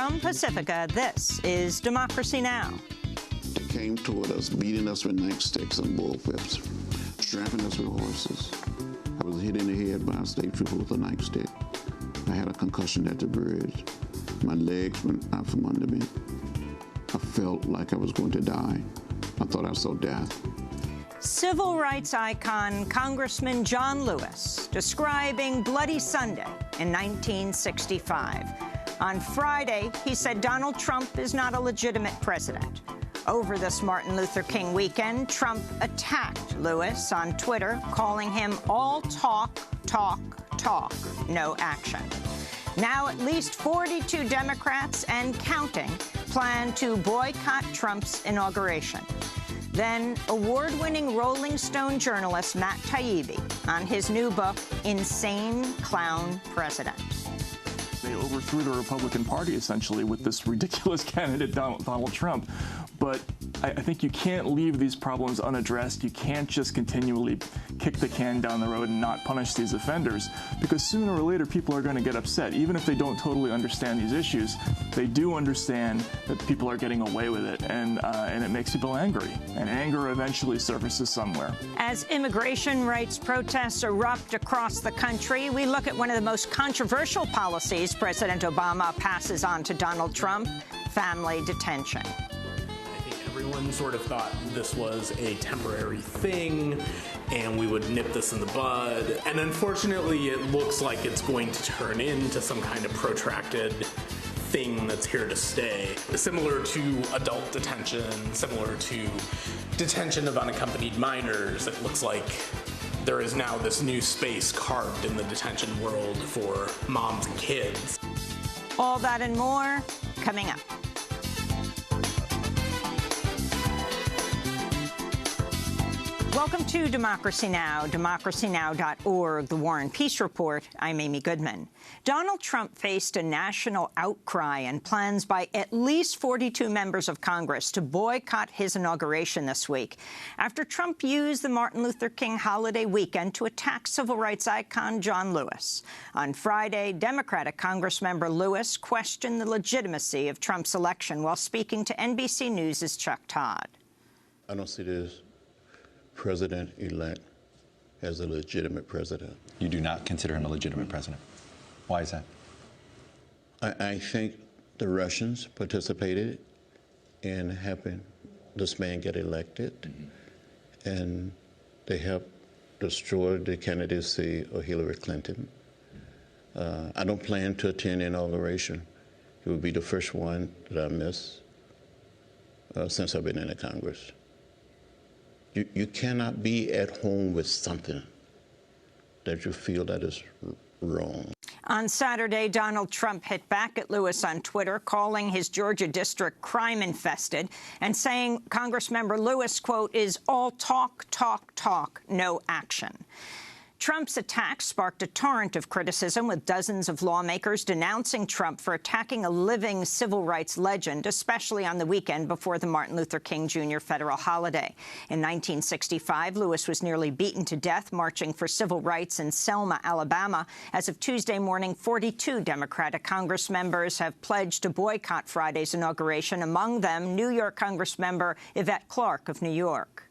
From Pacifica, this is Democracy Now! They came toward us, beating us with nightsticks and bullwhips, strapping us with horses. I was hit in the head by a state trooper with a nightstick. I had a concussion at the bridge. My legs went out from under me. I felt like I was going to die. I thought I saw death. Civil rights icon Congressman John Lewis describing Bloody Sunday in 1965. On Friday, he said Donald Trump is not a legitimate president. Over this Martin Luther King weekend, Trump attacked Lewis on Twitter, calling him all talk, talk, talk, no action. Now at least 42 Democrats and counting plan to boycott Trump's inauguration. Then award-winning Rolling Stone journalist Matt Taibbi on his new book, Insane Clown President. They overthrew the Republican Party, essentially, with this ridiculous candidate, Donald Trump. But I think you can't leave these problems unaddressed. You can't just continually kick the can down the road and not punish these offenders, because sooner or later people are going to get upset. Even if they don't totally understand these issues, they do understand that people are getting away with it, and it makes people angry. And anger eventually surfaces somewhere. As immigration rights protests erupt across the country, we look at one of the most controversial policies President Obama passes on to Donald Trump, family detention. Everyone sort of thought this was a temporary thing and we would nip this in the bud. And unfortunately, it looks like it's going to turn into some kind of protracted thing that's here to stay. Similar to adult detention, similar to detention of unaccompanied minors. It looks like there is now this new space carved in the detention world for moms and kids. All that and more coming up. Welcome to Democracy Now!, democracynow.org, The War and Peace Report. I'm Amy Goodman. Donald Trump faced a national outcry and plans by at least 42 members of Congress to boycott his inauguration this week after Trump used the Martin Luther King holiday weekend to attack civil rights icon John Lewis. On Friday, Democratic Congressmember Lewis questioned the legitimacy of Trump's election while speaking to NBC News' Chuck Todd. I don't see this president-elect as a legitimate president. You do not consider him a legitimate president. Why is that? I think the Russians participated in helping this man get elected, and they helped destroy the candidacy of Hillary Clinton. I don't plan to attend the inauguration. It would be the first one that I miss since I've been in the Congress. You cannot be at home with something that you feel that is wrong. On Saturday, Donald Trump hit back at Lewis on Twitter, calling his Georgia district crime-infested and saying Congressmember Lewis, quote, is all talk, talk, talk, no action. Trump's attack sparked a torrent of criticism, with dozens of lawmakers denouncing Trump for attacking a living civil rights legend, especially on the weekend before the Martin Luther King Jr. federal holiday. In 1965, Lewis was nearly beaten to death marching for civil rights in Selma, Alabama. As of Tuesday morning, 42 Democratic Congress members have pledged to boycott Friday's inauguration, among them New York Congressmember Yvette Clarke of New York.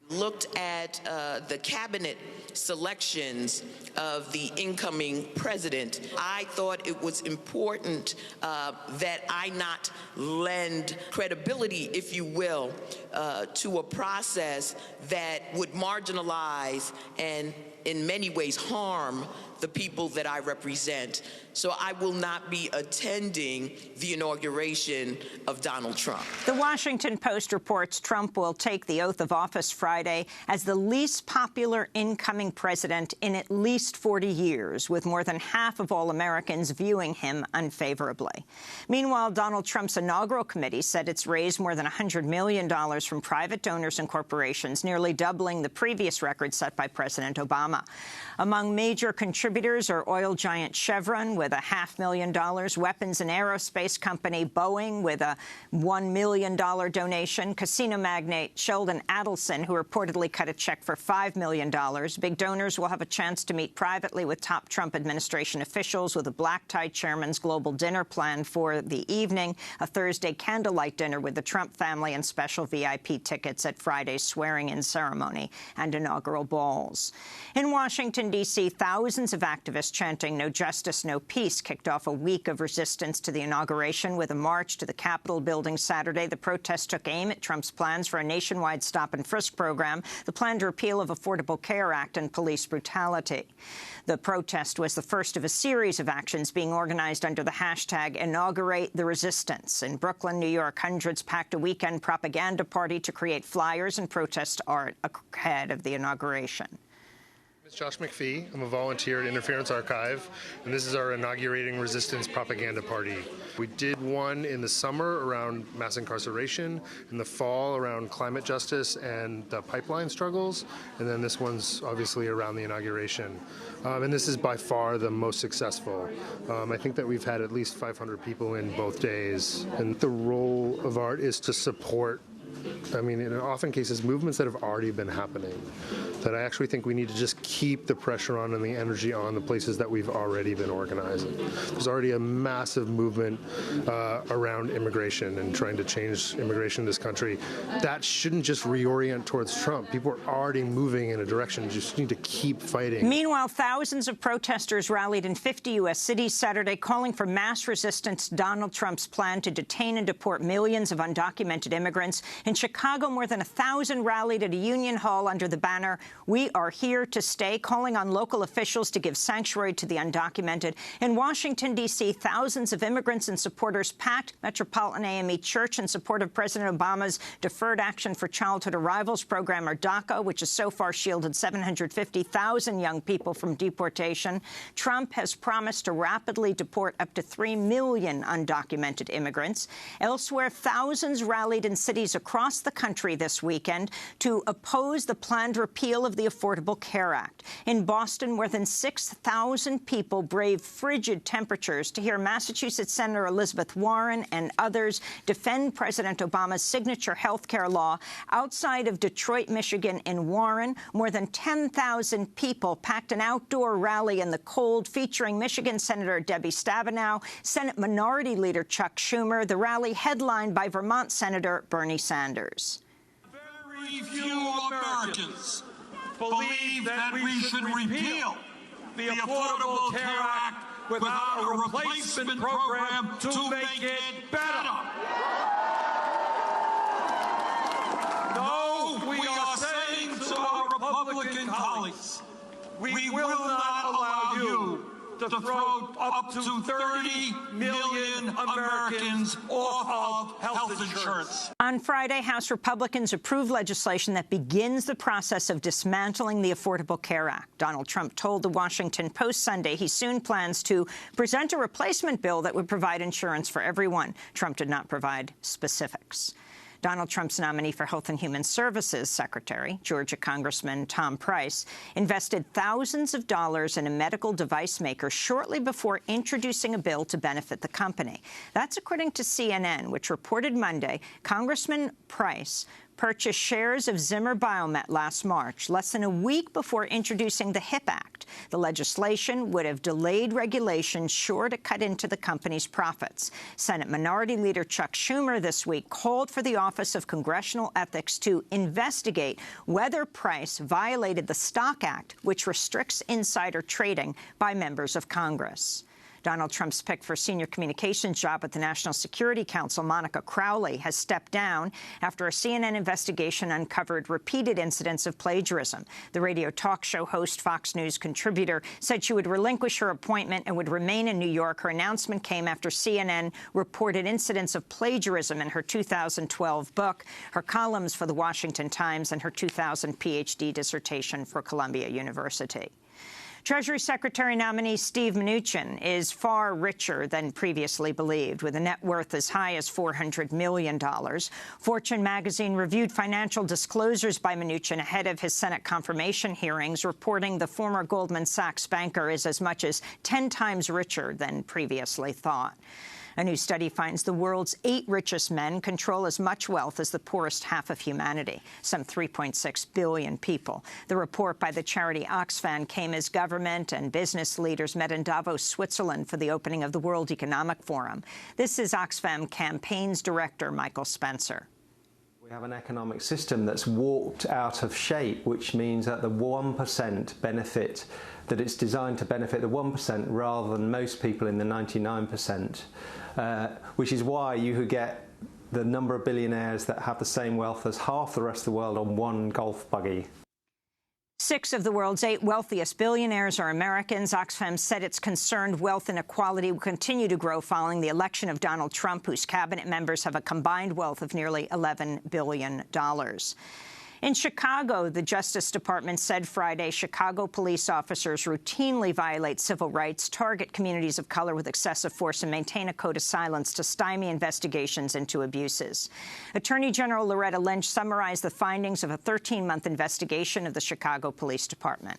Looked at the cabinet selections of the incoming president, I thought it was important that I not lend credibility, if you will, to a process that would marginalize and in many ways harm the people that I represent. So I will not be attending the inauguration of Donald Trump. The Washington Post reports Trump will take the oath of office Friday as the least popular incoming president in at least 40 years, with more than half of all Americans viewing him unfavorably. Meanwhile, Donald Trump's inaugural committee said it's raised more than $100 million from private donors and corporations, nearly doubling the previous record set by President Obama. Obama. Among major contributors are oil giant Chevron with $500,000, weapons and aerospace company Boeing with a $1 million donation, casino magnate Sheldon Adelson, who reportedly cut a check for $5 million. Big donors will have a chance to meet privately with top Trump administration officials with a black-tie chairman's global dinner planned for the evening, a Thursday candlelight dinner with the Trump family and special VIP tickets at Friday's swearing-in ceremony and inaugural balls. In Washington, D.C., thousands of activists chanting "No justice, no peace" kicked off a week of resistance to the inauguration with a march to the Capitol building Saturday. The protest took aim at Trump's plans for a nationwide stop-and-frisk program, the planned repeal of Affordable Care Act, and police brutality. The protest was the first of a series of actions being organized under the hashtag #InaugurateTheResistance. In Brooklyn, New York, hundreds packed a weekend propaganda party to create flyers and protest art ahead of the inauguration. It's Josh McPhee. I'm a volunteer at Interference Archive, and this is our inaugurating resistance propaganda party. We did one in the summer around mass incarceration, in the fall around climate justice and the pipeline struggles, and then this one's obviously around the inauguration. And this is by far the most successful. I think that we've had at least 500 people in both days, and the role of art is to support, I mean, in often cases, movements that have already been happening, that I actually think we need to just keep the pressure on and the energy on the places that we've already been organizing. There's already a massive movement around immigration and trying to change immigration in this country. That shouldn't just reorient towards Trump. People are already moving in a direction. You just need to keep fighting. Meanwhile, thousands of protesters rallied in 50 U.S. cities Saturday calling for mass resistance to Donald Trump's plan to detain and deport millions of undocumented immigrants. In Chicago, more than 1,000 rallied at a Union Hall under the banner "We are here to stay," calling on local officials to give sanctuary to the undocumented. In Washington, D.C., thousands of immigrants and supporters packed Metropolitan AME Church in support of President Obama's Deferred Action for Childhood Arrivals program, or DACA, which has so far shielded 750,000 young people from deportation. Trump has promised to rapidly deport up to 3 million undocumented immigrants. Elsewhere, thousands rallied in cities across the country this weekend to oppose the planned repeal of the Affordable Care Act. In Boston, more than 6,000 people braved frigid temperatures to hear Massachusetts Senator Elizabeth Warren and others defend President Obama's signature health care law. Outside of Detroit, Michigan, in Warren, more than 10,000 people packed an outdoor rally in the cold featuring Michigan Senator Debbie Stabenow, Senate Minority Leader Chuck Schumer, the rally headlined by Vermont Senator Bernie Sanders. Very few Americans believe that we should repeal the Affordable Care Act without a replacement program to make it better. No, we are saying to our Republican colleagues, we will not allow you to throw up to 30 million Americans off of health insurance. On Friday, House Republicans approved legislation that begins the process of dismantling the Affordable Care Act. Donald Trump told the Washington Post Sunday he soon plans to present a replacement bill that would provide insurance for everyone. Trump did not provide specifics. Donald Trump's nominee for Health and Human Services Secretary, Georgia Congressman Tom Price, invested thousands of dollars in a medical device maker shortly before introducing a bill to benefit the company. That's according to CNN, which reported Monday Congressman Price purchased shares of Zimmer Biomet last March, less than a week before introducing the HIP Act. The legislation would have delayed regulation sure to cut into the company's profits. Senate Minority Leader Chuck Schumer this week called for the Office of Congressional Ethics to investigate whether Price violated the Stock Act, which restricts insider trading by members of Congress. Donald Trump's pick for senior communications job at the National Security Council, Monica Crowley, has stepped down after a CNN investigation uncovered repeated incidents of plagiarism. The radio talk show host, Fox News contributor, said she would relinquish her appointment and would remain in New York. Her announcement came after CNN reported incidents of plagiarism in her 2012 book, her columns for The Washington Times, and her 2000 PhD dissertation for Columbia University. Treasury Secretary nominee Steve Mnuchin is far richer than previously believed, with a net worth as high as $400 million. Fortune magazine reviewed financial disclosures by Mnuchin ahead of his Senate confirmation hearings, reporting the former Goldman Sachs banker is as much as 10 times richer than previously thought. A new study finds the world's 8 richest men control as much wealth as the poorest half of humanity, some 3.6 billion people. The report by the charity Oxfam came as government and business leaders met in Davos, Switzerland for the opening of the World Economic Forum. This is Oxfam campaigns director Michael Spencer. We have an economic system that's warped out of shape, which means that the 1% benefit, that it's designed to benefit the 1% rather than most people in the 99%, which is why you could get the number of billionaires that have the same wealth as half the rest of the world on one golf buggy. 6 of the world's 8 wealthiest billionaires are Americans. Oxfam said it's concerned wealth inequality will continue to grow following the election of Donald Trump, whose cabinet members have a combined wealth of nearly $11 billion. In Chicago, the Justice Department said Friday Chicago police officers routinely violate civil rights, target communities of color with excessive force, and maintain a code of silence to stymie investigations into abuses. Attorney General Loretta Lynch summarized the findings of a 13-month investigation of the Chicago Police Department.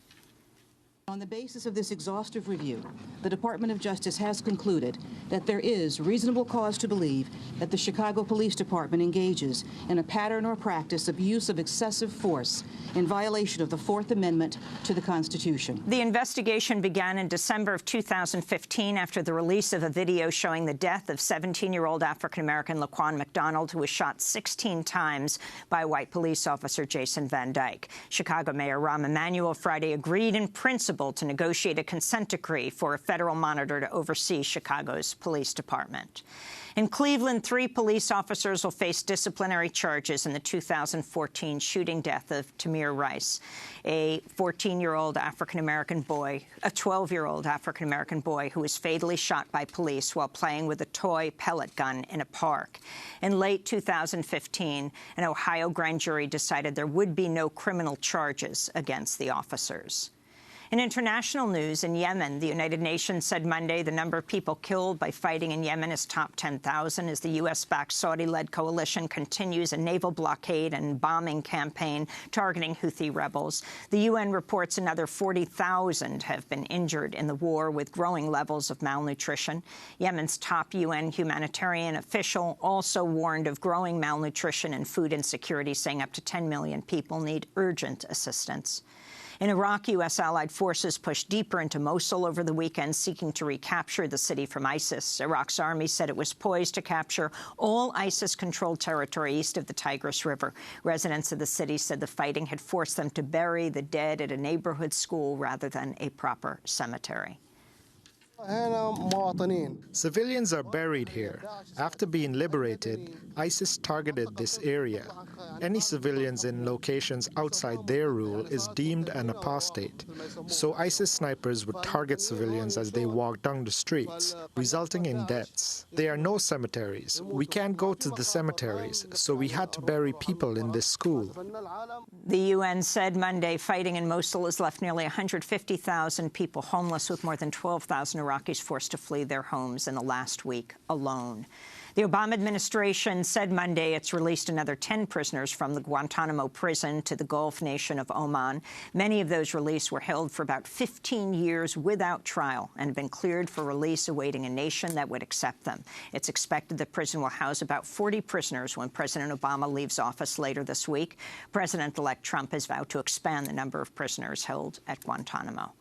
On the basis of this exhaustive review, the Department of Justice has concluded that there is reasonable cause to believe that the Chicago Police Department engages in a pattern or practice of use of excessive force in violation of the Fourth Amendment to the Constitution. The investigation began in December of 2015 after the release of a video showing the death of 17-year-old African-American Laquan McDonald, who was shot 16 times by white police officer Jason Van Dyke. Chicago Mayor Rahm Emanuel Friday agreed in principle to negotiate a consent decree for a federal monitor to oversee Chicago's police department. In Cleveland, 3 police officers will face disciplinary charges in the 2014 shooting death of Tamir Rice, a 14-year-old African-American boy, a 12-year-old African-American boy who was fatally shot by police while playing with a toy pellet gun in a park. In late 2015, an Ohio grand jury decided there would be no criminal charges against the officers. In international news, in Yemen, the United Nations said Monday the number of people killed by fighting in Yemen is topped 10,000 as the U.S.-backed Saudi-led coalition continues a naval blockade and bombing campaign targeting Houthi rebels. The UN reports another 40,000 have been injured in the war, with growing levels of malnutrition. Yemen's top UN humanitarian official also warned of growing malnutrition and food insecurity, saying up to 10 million people need urgent assistance. In Iraq, U.S. allied forces pushed deeper into Mosul over the weekend, seeking to recapture the city from ISIS. Iraq's army said it was poised to capture all ISIS-controlled territory east of the Tigris River. Residents of the city said the fighting had forced them to bury the dead at a neighborhood school rather than a proper cemetery. Civilians are buried here. After being liberated, ISIS targeted this area. Any civilians in locations outside their rule is deemed an apostate. So ISIS snipers would target civilians as they walk down the streets, resulting in deaths. There are no cemeteries. We can't go to the cemeteries, so we had to bury people in this school. The UN said Monday fighting in Mosul has left nearly 150,000 people homeless, with more than 12,000 Iraqis forced to flee their homes in the last week alone. The Obama administration said Monday it's released another 10 prisoners from the Guantanamo prison to the Gulf nation of Oman. Many of those released were held for about 15 years without trial and have been cleared for release, awaiting a nation that would accept them. It's expected the prison will house about 40 prisoners when President Obama leaves office later this week. President-elect Trump has vowed to expand the number of prisoners held at Guantanamo.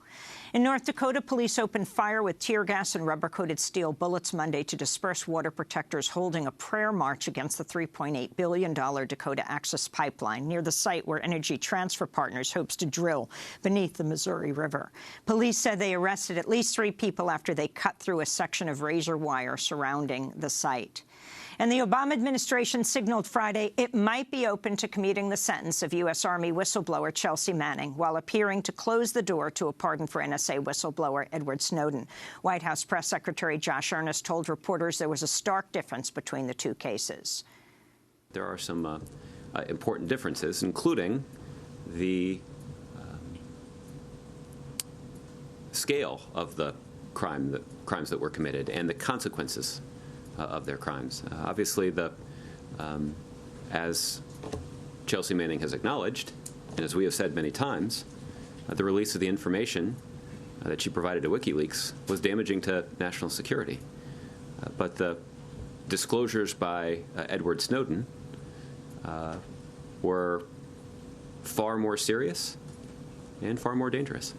In North Dakota, police opened fire with tear gas and rubber-coated steel bullets Monday to disperse water protectors holding a prayer march against the $3.8 billion Dakota Access Pipeline near the site where Energy Transfer Partners hopes to drill beneath the Missouri River. Police said they arrested at least 3 people after they cut through a section of razor wire surrounding the site. And the Obama administration signaled Friday it might be open to commuting the sentence of U.S. Army whistleblower Chelsea Manning, while appearing to close the door to a pardon for NSA whistleblower Edward Snowden. White House Press Secretary Josh Earnest told reporters there was a stark difference between the 2 cases. There are some important differences, including the scale of the crimes that were committed and the consequences of their crimes. Obviously, as Chelsea Manning has acknowledged, and as we have said many times, the release of the information that she provided to WikiLeaks was damaging to national security. But the disclosures by Edward Snowden were far more serious and far more dangerous.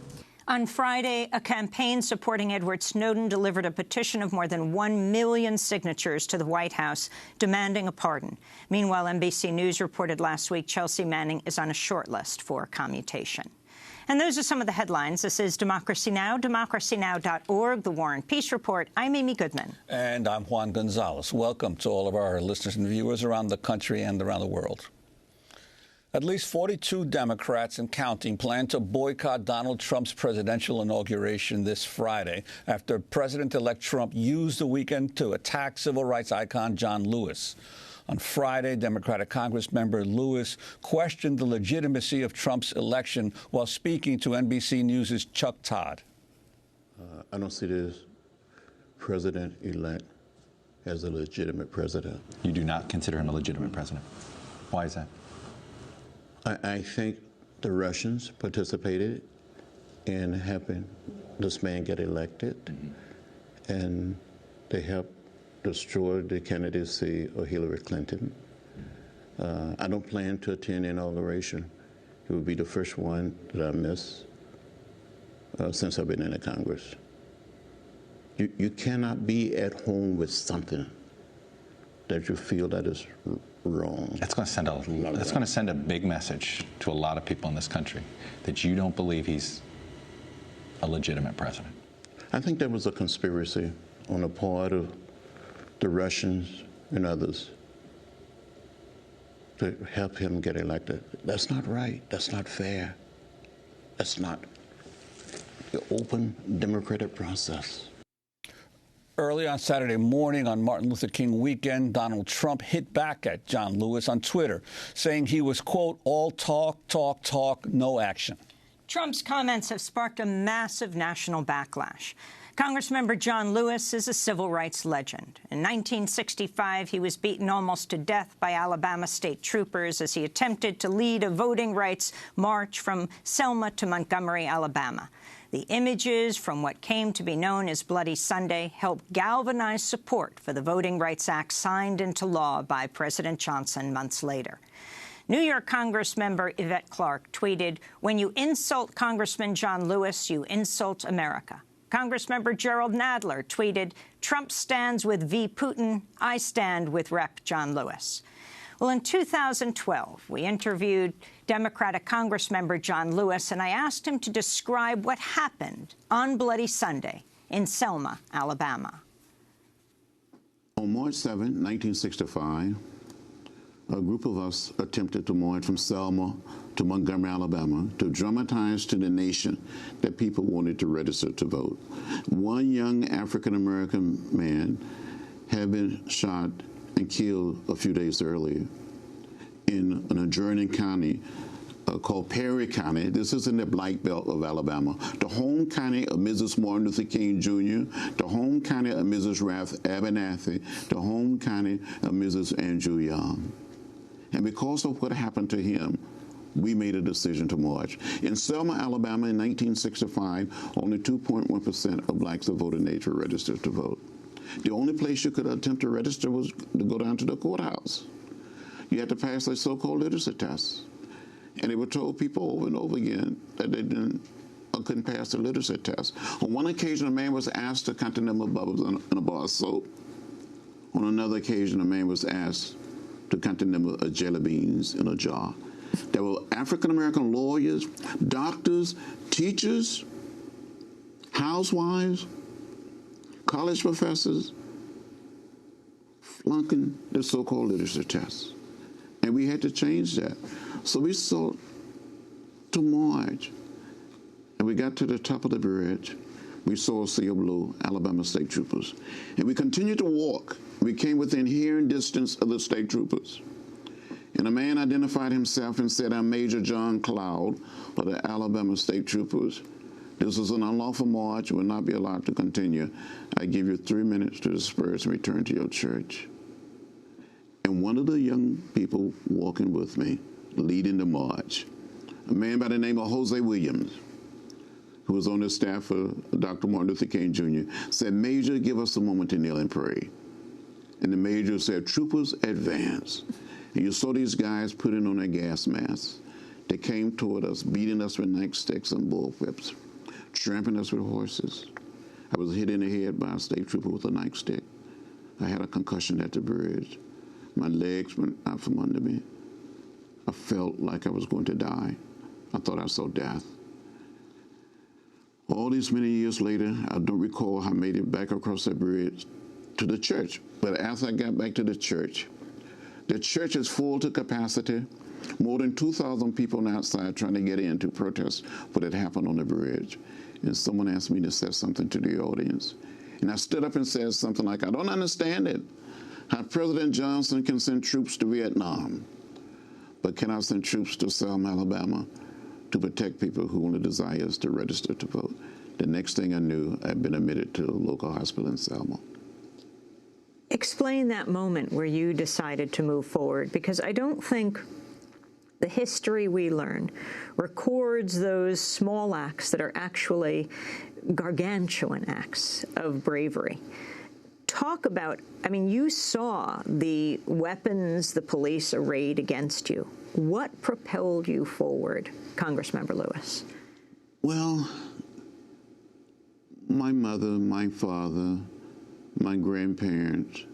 On Friday, a campaign supporting Edward Snowden delivered a petition of more than 1 million signatures to the White House demanding a pardon. Meanwhile, NBC News reported last week Chelsea Manning is on a short list for commutation. And those are some of the headlines. This is Democracy Now!, democracynow.org, The War and Peace Report. I'm Amy Goodman. And I'm Juan Gonzalez. Welcome to all of our listeners and viewers around the country and around the world. At least 42 Democrats and counting plan to boycott Donald Trump's presidential inauguration this Friday after President-elect Trump used the weekend to attack civil rights icon John Lewis. On Friday, Democratic Congressmember Lewis questioned the legitimacy of Trump's election while speaking to NBC News' Chuck Todd. I don't see this president-elect as a legitimate president. You do not consider him a legitimate president. Why is that? I think the Russians participated in helping this man get elected, and they helped destroy the candidacy of Hillary Clinton. I don't plan to attend the inauguration. It would be the first one that I miss since I've been in the Congress. You cannot be at home with something that you feel that is wrong. That's going to send a big message to a lot of people in this country that you don't believe he's a legitimate president. I think there was a conspiracy on the part of the Russians and others to help him get elected. That's not right. That's not fair. That's not the open democratic process. Early on Saturday morning on Martin Luther King weekend, Donald Trump hit back at John Lewis on Twitter, saying he was, quote, all talk, talk, talk, no action. Trump's comments have sparked a massive national backlash. Congressmember John Lewis is a civil rights legend. In 1965, he was beaten almost to death by Alabama state troopers as he attempted to lead a voting rights march from Selma to Montgomery, Alabama. The images from what came to be known as Bloody Sunday helped galvanize support for the Voting Rights Act signed into law by President Johnson months later. New York Congressmember Yvette Clarke tweeted, "When you insult Congressman John Lewis, you insult America." Congressmember Gerald Nadler tweeted, "Trump stands with V. Putin. I stand with Rep. John Lewis." Well, in 2012, we interviewed Democratic Congressmember John Lewis, and I asked him to describe what happened on Bloody Sunday in Selma, Alabama. On March 7, 1965, a group of us attempted to march from Selma to Montgomery, Alabama, to dramatize to the nation that people wanted to register to vote. One young African-American man had been shot and killed a few days earlier in an adjoining county called Perry County. This is in the Black Belt of Alabama, the home county of Mrs. Martin Luther King Jr., the home county of Mrs. Ralph Abernathy, the home county of Mrs. Andrew Young. And because of what happened to him, we made a decision to march. In Selma, Alabama in 1965, only 2.1% of blacks of voting age were registered to vote. The only place you could attempt to register was to go down to the courthouse. You had to pass a so-called literacy test. And they were told people over and over again that they couldn't pass the literacy test. On one occasion, a man was asked to count the number of bubbles in a bar of soap. On another occasion, a man was asked to count the number of jelly beans in a jar. There were African-American lawyers, doctors, teachers, housewives, college professors flunking the so-called literacy test. And we had to change that. So we sought to march. And we got to the top of the bridge. We saw a sea of blue, Alabama state troopers. And we continued to walk. We came within hearing distance of the state troopers. And a man identified himself and said, "I'm Major John Cloud of the Alabama state troopers." This is an unlawful march, will not be allowed to continue. I give you 3 minutes to disperse and return to your church. And one of the young people walking with me, leading the march, a man by the name of Jose Williams, who was on the staff of Dr. Martin Luther King Jr., said, "Major, give us a moment to kneel and pray." And the major said, "Troopers, advance." And you saw these guys putting on their gas masks. They came toward us, beating us with nightsticks and bullwhips, trampling us with horses. I was hit in the head by a state trooper with a nightstick. I had a concussion at the bridge. My legs went out from under me. I felt like I was going to die. I thought I saw death. All these many years later, I don't recall how I made it back across that bridge to the church. But as I got back to the church is full to capacity. More than 2,000 people outside trying to get in to protest what had happened on the bridge. And someone asked me to say something to the audience. And I stood up and said something like, "I don't understand it, how President Johnson can send troops to Vietnam. But can I send troops to Selma, Alabama, to protect people who only desires to register to vote?" The next thing I knew, I'd been admitted to a local hospital in Selma. Explain that moment where you decided to move forward, because I don't think the history we learn records those small acts that are actually gargantuan acts of bravery. Talk about, I mean, you saw the weapons the police arrayed against you. What propelled you forward, Congressmember Lewis? Well, my mother, my father, my grandparents,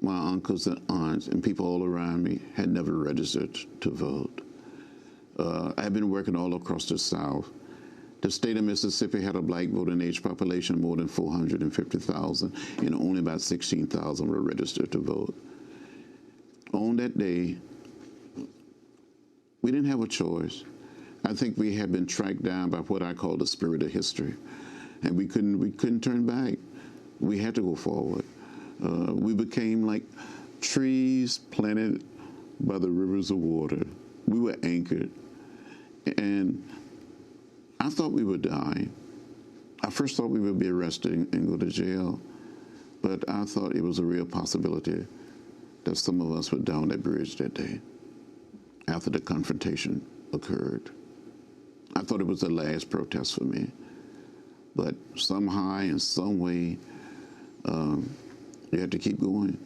my uncles and aunts, and people all around me had never registered to vote. I've been working all across the South. The state of Mississippi had a black voting age population of more than 450,000, and only about 16,000 were registered to vote. On that day, we didn't have a choice. I think we had been tracked down by what I call the spirit of history, and we couldn't turn back. We had to go forward. We became like trees planted by the rivers of water. We were anchored. And I thought we would die. I first thought we would be arrested and go to jail. But I thought it was a real possibility that some of us would down that bridge that day after the confrontation occurred. I thought it was the last protest for me. But somehow, in some way, you have to keep going.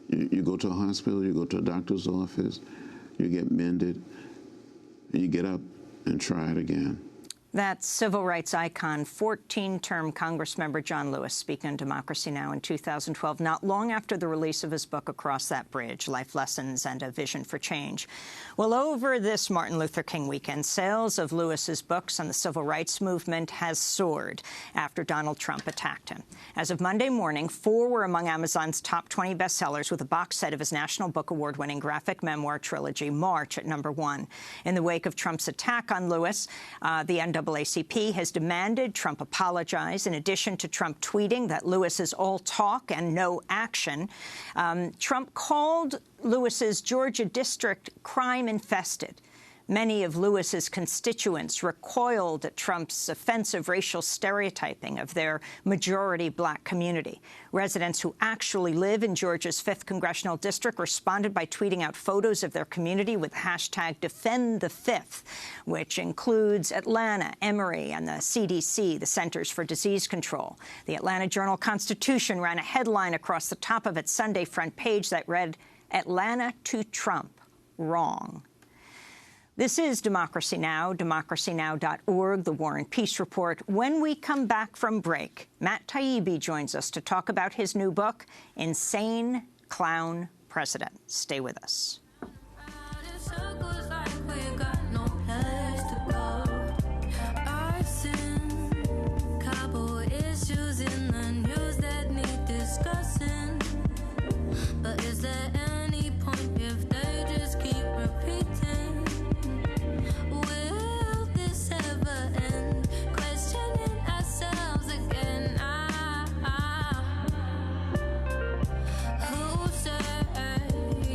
You go to a hospital, you go to a doctor's office, you get mended, and you get up and try it again. That's civil rights icon, 14-term Congressmember John Lewis speaking on Democracy Now! In 2012, not long after the release of his book, Across That Bridge, Life Lessons and a Vision for Change. Well, over this Martin Luther King weekend, sales of Lewis's books on the civil rights movement has soared after Donald Trump attacked him. As of Monday morning, 4 were among Amazon's top 20 bestsellers, with a box set of his National Book Award-winning graphic memoir trilogy, March, at #1. In the wake of Trump's attack on Lewis, the NAACP has demanded Trump apologize. In addition to Trump tweeting that Lewis is all talk and no action, Trump called Lewis's Georgia district crime-infested. Many of Lewis's constituents recoiled at Trump's offensive racial stereotyping of their majority black community. Residents who actually live in Georgia's 5th congressional district responded by tweeting out photos of their community with hashtag #DefendThe5th, which includes Atlanta, Emory, and the CDC, the Centers for Disease Control. The Atlanta Journal-Constitution ran a headline across the top of its Sunday front page that read, "Atlanta to Trump, wrong." This is Democracy Now!, democracynow.org, The War and Peace Report. When we come back from break, Matt Taibbi joins us to talk about his new book, Insane Clown President. Stay with us.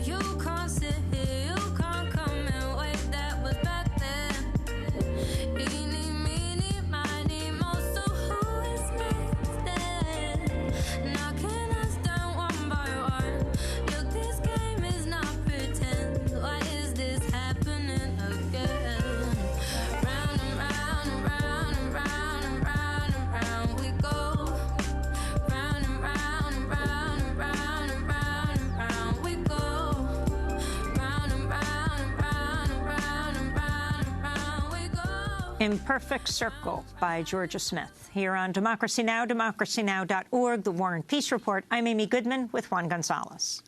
You can't say Imperfect Circle by Georgia Smith. Here on Democracy Now!, democracynow.org, The War and Peace Report. I'm Amy Goodman with Juan Gonzalez.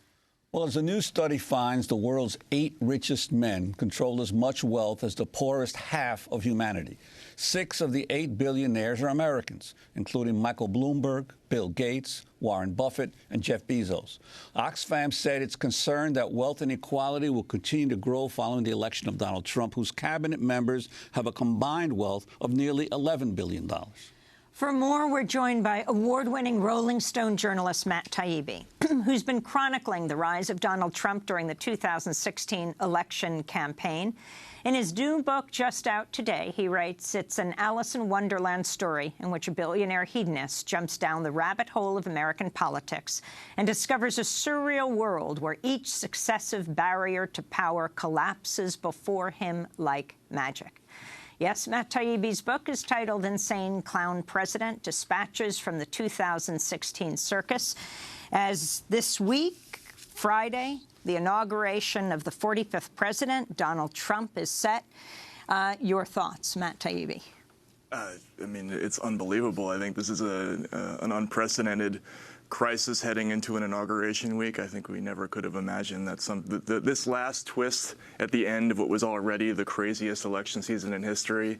Well, as a new study finds, the world's 8 richest men control as much wealth as the poorest half of humanity. 6 of the 8 billionaires are Americans, including Michael Bloomberg, Bill Gates, Warren Buffett, and Jeff Bezos. Oxfam said it's concerned that wealth inequality will continue to grow following the election of Donald Trump, whose cabinet members have a combined wealth of nearly $11 billion. For more, we're joined by award-winning Rolling Stone journalist Matt Taibbi, who's been chronicling the rise of Donald Trump during the 2016 election campaign. In his new book, just out today, he writes, it's an Alice in Wonderland story in which a billionaire hedonist jumps down the rabbit hole of American politics and discovers a surreal world where each successive barrier to power collapses before him like magic. Yes, Matt Taibbi's book is titled Insane Clown President, Dispatches from the 2016 Circus. As this week, Friday, the inauguration of the 45th president, Donald Trump, is set. Your thoughts, Matt Taibbi? I mean, it's unbelievable. I think this is an unprecedented crisis heading into an inauguration week. I think we never could have imagined that this last twist at the end of what was already the craziest election season in history,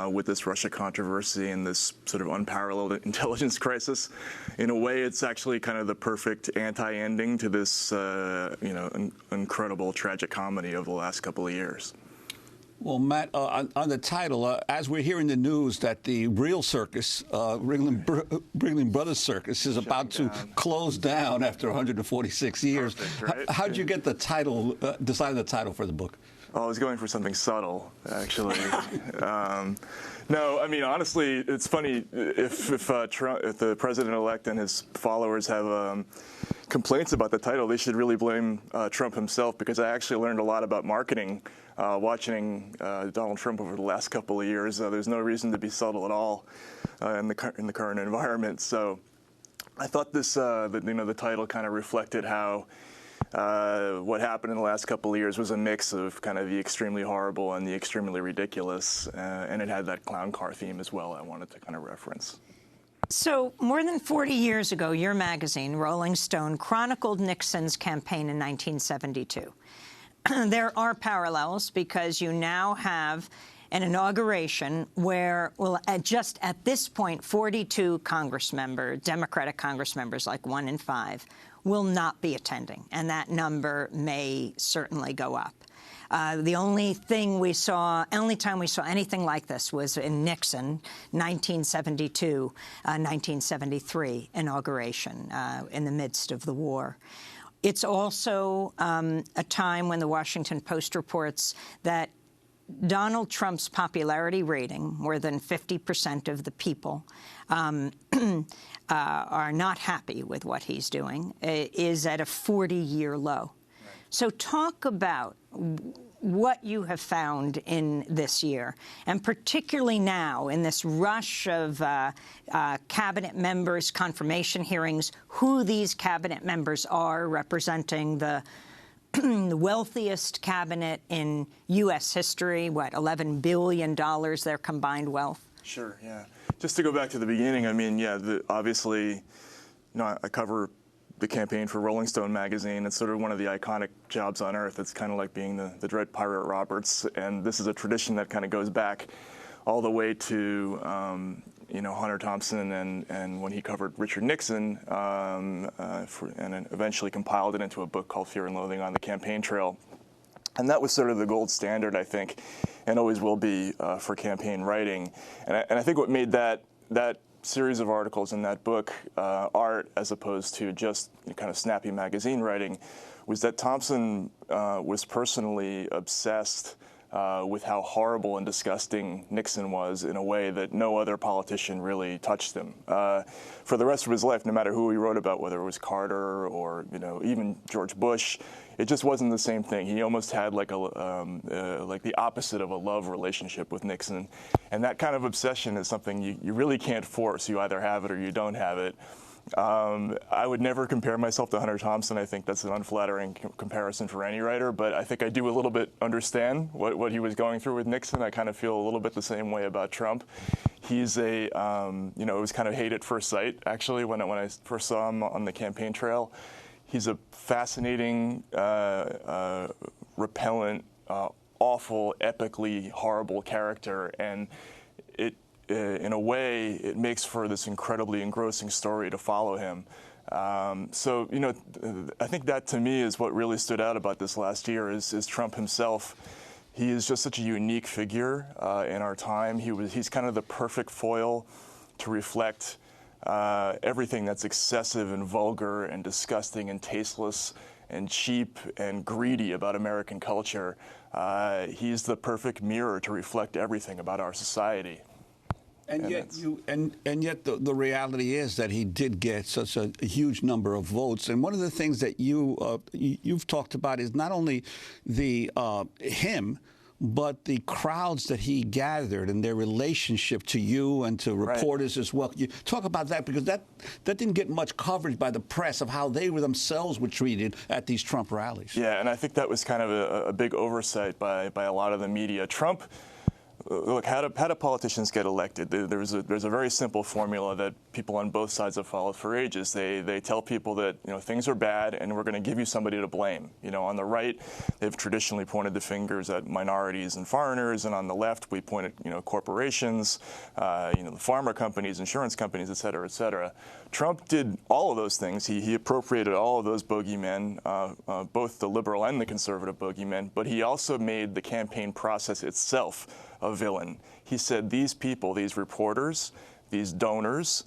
with this Russia controversy and this sort of unparalleled intelligence crisis. In a way, it's actually kind of the perfect anti-ending to this, incredible tragic comedy of the last couple of years. Well, Matt, on the title, as we're hearing the news that the real circus, Ringling Brothers Circus, is about to close down after 146 years. Perfect, right? How did you get the title, decide the title for the book? Oh, I was going for something subtle, actually. No, I mean, honestly, it's funny, if the president-elect and his followers have complaints about the title, they should really blame Trump himself, because I actually learned a lot about marketing watching Donald Trump over the last couple of years. There's no reason to be subtle at all in the current environment. So I thought this, the title kind of reflected how what happened in the last couple of years was a mix of kind of the extremely horrible and the extremely ridiculous, and it had that clown car theme as well I wanted to kind of reference. So more than 40 years ago, your magazine, Rolling Stone, chronicled Nixon's campaign in 1972. There are parallels because you now have an inauguration where, well, just at this point, 42 Democratic Congress members, like 1 in 5, will not be attending, and that number may certainly go up. The only time we saw anything like this was in Nixon, 1972, 1973 inauguration in the midst of the war. It's also a time when the Washington Post reports that Donald Trump's popularity rating, more than 50% of the people are not happy with what he's doing, is at a 40-year low. So talk about what you have found in this year, and particularly now in this rush of cabinet members, confirmation hearings, who these cabinet members are, representing the wealthiest cabinet in U.S. history, $11 billion, their combined wealth? Sure, yeah. Just to go back to the beginning, I mean, yeah, obviously, I cover the campaign for Rolling Stone magazine. It's sort of one of the iconic jobs on earth. It's kind of like being the Dread Pirate Roberts, and this is a tradition that kind of goes back all the way to Hunter Thompson and when he covered Richard Nixon, and eventually compiled it into a book called Fear and Loathing on the Campaign Trail. And that was sort of the gold standard, I think, and always will be for campaign writing. And I think what made that series of articles in that book art, as opposed to just kind of snappy magazine writing, was that Thompson was personally obsessed with how horrible and disgusting Nixon was in a way that no other politician really touched him. For the rest of his life, no matter who he wrote about, whether it was Carter or even George Bush, it just wasn't the same thing. He almost had like the opposite of a love relationship with Nixon, and that kind of obsession is something you really can't force. You either have it or you don't have it. I would never compare myself to Hunter Thompson. I think that's an unflattering comparison for any writer, but I think I do a little bit understand what he was going through with Nixon. I kind of feel a little bit the same way about Trump. He's a, it was kind of hate at first sight, actually, when I first saw him on the campaign trail. He's a fascinating, repellent, awful, epically horrible character, and in a way, it makes for this incredibly engrossing story to follow him. So, I think that to me is what really stood out about this last year is Trump himself. He is just such a unique figure in our time. He's kind of the perfect foil to reflect everything that's excessive and vulgar and disgusting and tasteless and cheap and greedy about American culture. He's the perfect mirror to reflect everything about our society. And yet the reality is that he did get such a huge number of votes. And one of the things that you've talked about is not only the him, but the crowds that he gathered and their relationship to you and to reporters as well. You talk about that, because that didn't get much coverage by the press of how they themselves were treated at these Trump rallies. Yeah, and I think that was kind of a big oversight by a lot of the media. Trump. Look, how do politicians get elected? There's a very simple formula that people on both sides have followed for ages. They tell people that things are bad and we're going to give you somebody to blame. On the right, they've traditionally pointed the fingers at minorities and foreigners, and on the left, we point at corporations, the pharma companies, insurance companies, et cetera, et cetera. Trump did all of those things. He appropriated all of those bogeymen, both the liberal and the conservative bogeymen, but he also made the campaign process itself a villain. He said these people, these reporters, these donors,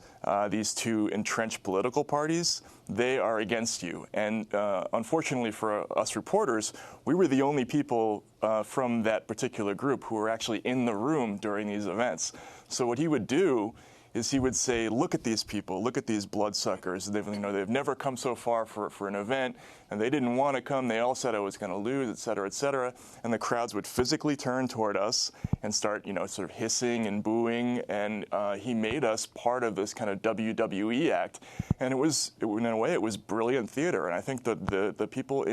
these two entrenched political parties, they are against you. And unfortunately for us reporters, we were the only people from that particular group who were actually in the room during these events. So what he would do is he would say, look at these people, look at these bloodsuckers. They've never come so far for an event, and they didn't want to come. They all said I was going to lose, et cetera, et cetera. And the crowds would physically turn toward us and start, sort of hissing and booing. And he made us part of this kind of WWE act. And in a way, it was brilliant theater. And I think that the people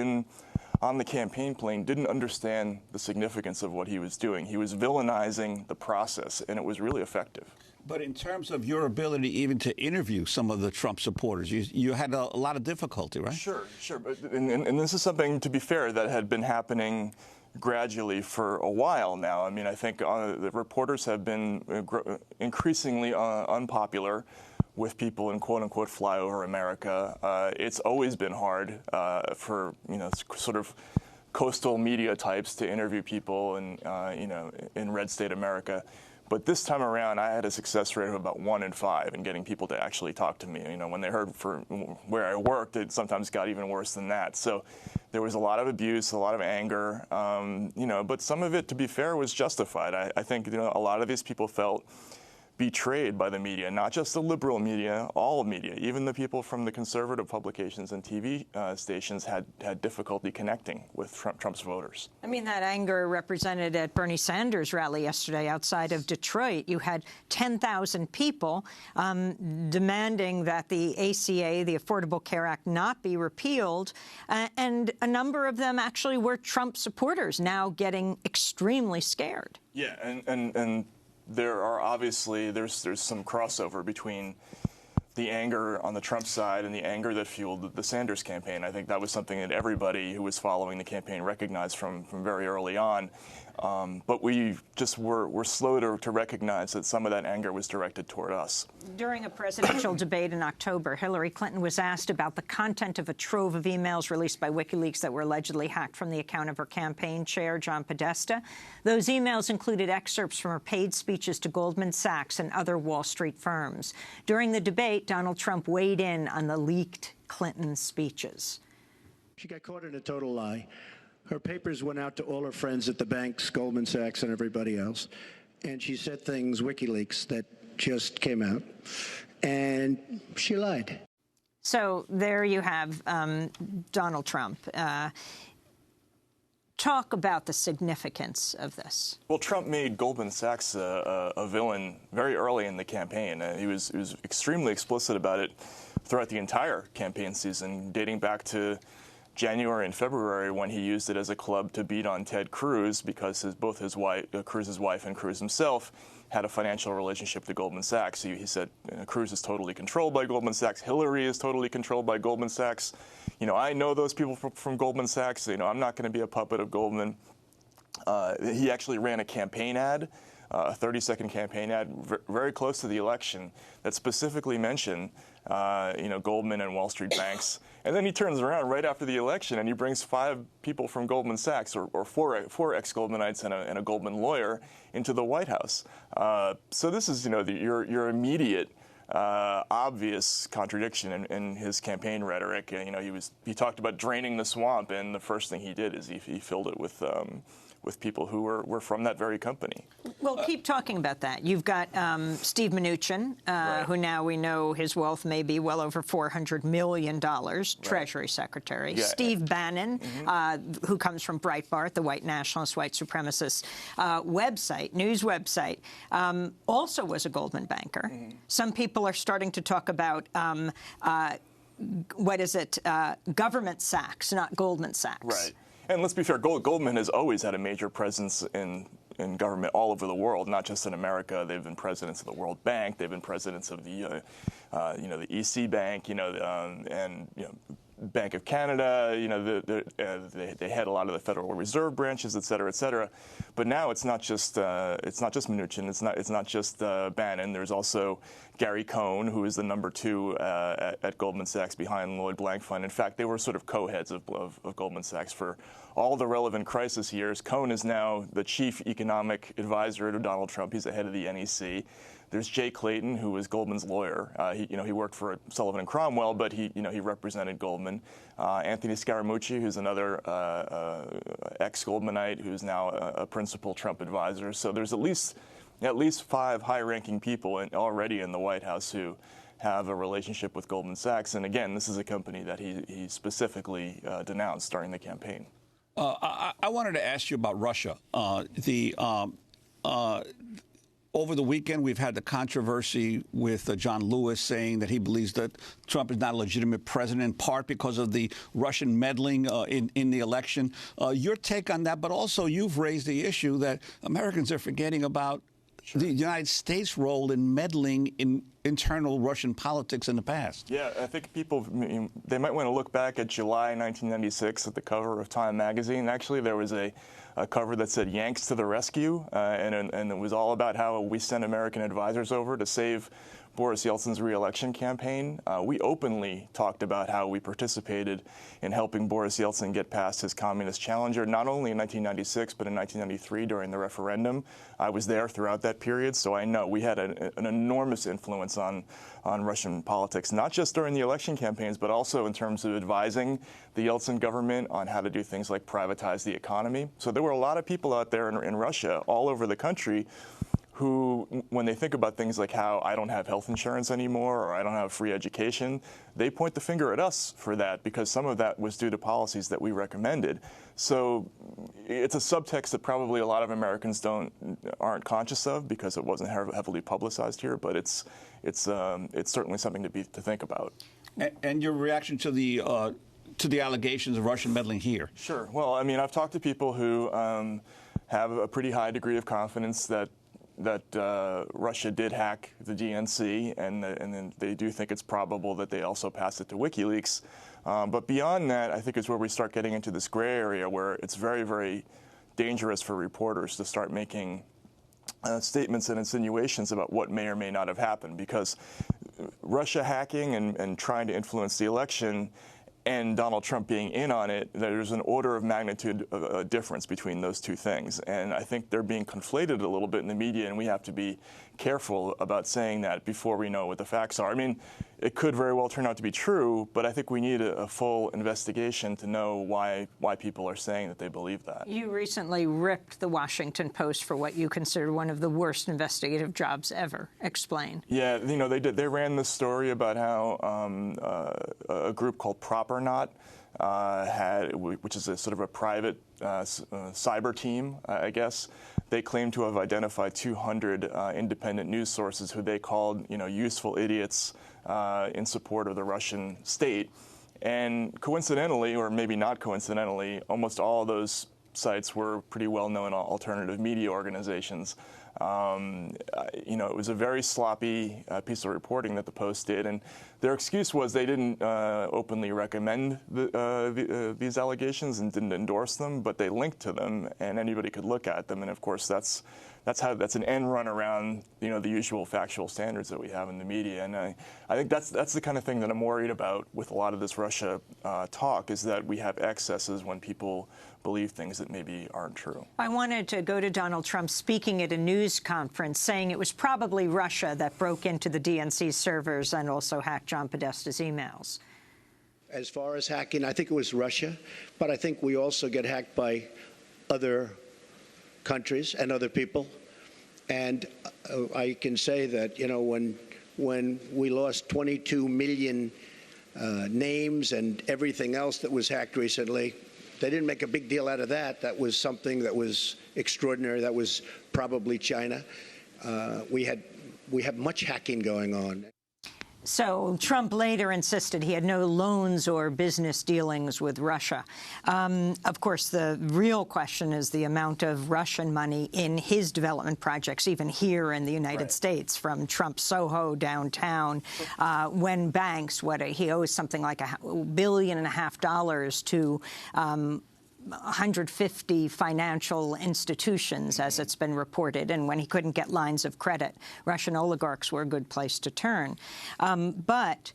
on the campaign plane didn't understand the significance of what he was doing. He was villainizing the process, and it was really effective. But in terms of your ability even to interview some of the Trump supporters, you had a lot of difficulty, right? Sure. But, and this is something, to be fair, that had been happening gradually for a while now. I mean, I think the reporters have been increasingly unpopular with people in quote-unquote flyover America. It's always been hard for, sort of coastal media types to interview people in red state America. But this time around, I had a success rate of about 1 in 5 in getting people to actually talk to me. When they heard for where I worked, it sometimes got even worse than that. So there was a lot of abuse, a lot of anger, but some of it, to be fair, was justified. I think a lot of these people felt betrayed by the media, not just the liberal media, all media. Even the people from the conservative publications and TV stations had difficulty connecting with Trump's voters. I mean, that anger represented at Bernie Sanders' rally yesterday outside of Detroit. You had 10,000 people demanding that the ACA, the Affordable Care Act, not be repealed, and a number of them actually were Trump supporters, now getting extremely scared. Yeah, and there are obviously, there's some crossover between the anger on the Trump side and the anger that fueled the Sanders campaign. I think that was something that everybody who was following the campaign recognized from very early on. But we just were slow to recognize that some of that anger was directed toward us. During a presidential debate in October, Hillary Clinton was asked about the content of a trove of emails released by WikiLeaks that were allegedly hacked from the account of her campaign chair, John Podesta. Those emails included excerpts from her paid speeches to Goldman Sachs and other Wall Street firms. During the debate, Donald Trump weighed in on the leaked Clinton speeches. She got caught in a total lie. Her papers went out to all her friends at the banks, Goldman Sachs and everybody else. And she said things, WikiLeaks, that just came out. And she lied. So there you have Donald Trump. Talk about the significance of this. Well, Trump made Goldman Sachs a villain very early in the campaign. He was extremely explicit about it throughout the entire campaign season, dating back to January and February, when he used it as a club to beat on Ted Cruz, because both his wife, Cruz's wife, and Cruz himself had a financial relationship to Goldman Sachs. He said, Cruz is totally controlled by Goldman Sachs. Hillary is totally controlled by Goldman Sachs. I know those people from Goldman Sachs. I'm not going to be a puppet of Goldman. He actually ran a campaign ad, a 30-second campaign ad, very close to the election, that specifically mentioned, Goldman and Wall Street banks. And then he turns around right after the election and he brings 5 people from Goldman Sachs, or four ex-Goldmanites and a Goldman lawyer, into the White House. So this is, your immediate, obvious contradiction in his campaign rhetoric. He talked about draining the swamp, and the first thing he did is he filled it with people who were from that very company. Well, keep talking about that. You've got Steve Mnuchin, right, who now we know his wealth may be well over $400 million, right, Treasury Secretary. Yeah. Steve Bannon, who comes from Breitbart, the white nationalist, white supremacist news website, also was a Goldman banker. Some people are starting to talk about government Sachs, not Goldman Sachs. Right. And let's be fair, Goldman has always had a major presence in government all over the world, not just in America. They've been presidents of the World Bank. They've been presidents of the, the EC Bank, and Bank of Canada. They had a lot of the Federal Reserve branches, et cetera, et cetera. But now it's not just Mnuchin. It's not just Bannon. There's also Gary Cohn, who is the number 2 at Goldman Sachs behind Lloyd Blankfein. In fact, they were sort of co-heads of Goldman Sachs for all the relevant crisis years. Cohn is now the chief economic advisor to Donald Trump. He's the head of the NEC. There's Jay Clayton, who was Goldman's lawyer. He worked for Sullivan and Cromwell, but he represented Goldman. Anthony Scaramucci, who's another ex-Goldmanite, who's now a principal Trump advisor. So there's at least 5 high-ranking people already in the White House who have a relationship with Goldman Sachs. And again, this is a company that he specifically denounced during the campaign. I wanted to ask you about Russia. Over the weekend, we've had the controversy with John Lewis saying that he believes that Trump is not a legitimate president, in part because of the Russian meddling in the election. Your take on that, but also you've raised the issue that Americans are forgetting about the United States' role in meddling in internal Russian politics in the past. Yeah, I think people, they might want to look back at July 1996 at the cover of Time magazine. Actually, there was a cover that said "Yanks to the rescue," and it was all about how we sent American advisors over to save Boris Yeltsin's re-election campaign. We openly talked about how we participated in helping Boris Yeltsin get past his communist challenger, not only in 1996, but in 1993 during the referendum. I was there throughout that period, so I know we had an enormous influence on Russian politics, not just during the election campaigns, but also in terms of advising the Yeltsin government on how to do things like privatize the economy. So there were a lot of people out there in Russia, all over the country, who, when they think about things like how I don't have health insurance anymore or I don't have free education, they point the finger at us for that, because some of that was due to policies that we recommended. So it's a subtext that probably a lot of Americans aren't conscious of because it wasn't heavily publicized here, but it's certainly something to think about. And your reaction to the allegations of Russian meddling here? Sure. Well, I mean, I've talked to people who have a pretty high degree of confidence that Russia did hack the DNC, and then they do think it's probable that they also passed it to WikiLeaks. But beyond that, I think is where we start getting into this gray area where it's very, very dangerous for reporters to start making statements and insinuations about what may or may not have happened, because Russia hacking and trying to influence the election and Donald Trump being in on it, there's an order of magnitude of a difference between those two things. And I think they're being conflated a little bit in the media, and we have to be careful about saying that before we know what the facts are. I mean, it could very well turn out to be true, but I think we need a full investigation to know why people are saying that they believe that. You recently ripped the Washington Post for what you consider one of the worst investigative jobs ever. Explain. Yeah, they ran this story about how a group called Proper Knot which is a sort of a private cyber team, I guess. They claim to have identified 200 independent news sources who they called, useful idiots in support of the Russian state. And coincidentally, or maybe not coincidentally, almost all of those sites were pretty well-known alternative media organizations. It was a very sloppy piece of reporting that the Post did, and their excuse was they didn't openly recommend these allegations and didn't endorse them, but they linked to them, and anybody could look at them. And of course, that's an end run around the usual factual standards that we have in the media. And I think that's the kind of thing that I'm worried about with a lot of this Russia talk, is that we have excesses when people believe things that maybe aren't true. I wanted to go to Donald Trump speaking at a news conference, saying it was probably Russia that broke into the DNC servers and also hacked John Podesta's emails. As far as hacking, I think it was Russia, but I think we also get hacked by other countries and other people. And I can say that, when we lost 22 million names and everything else that was hacked recently, they didn't make a big deal out of that. That was something that was extraordinary. That was probably China. We have much hacking going on. So Trump later insisted he had no loans or business dealings with Russia. Of course, the real question is the amount of Russian money in his development projects, even here in the United States, from Trump Soho downtown, when banks, he owes something like $1.5 billion to 150 financial institutions, as it's been reported, and when he couldn't get lines of credit, Russian oligarchs were a good place to turn. But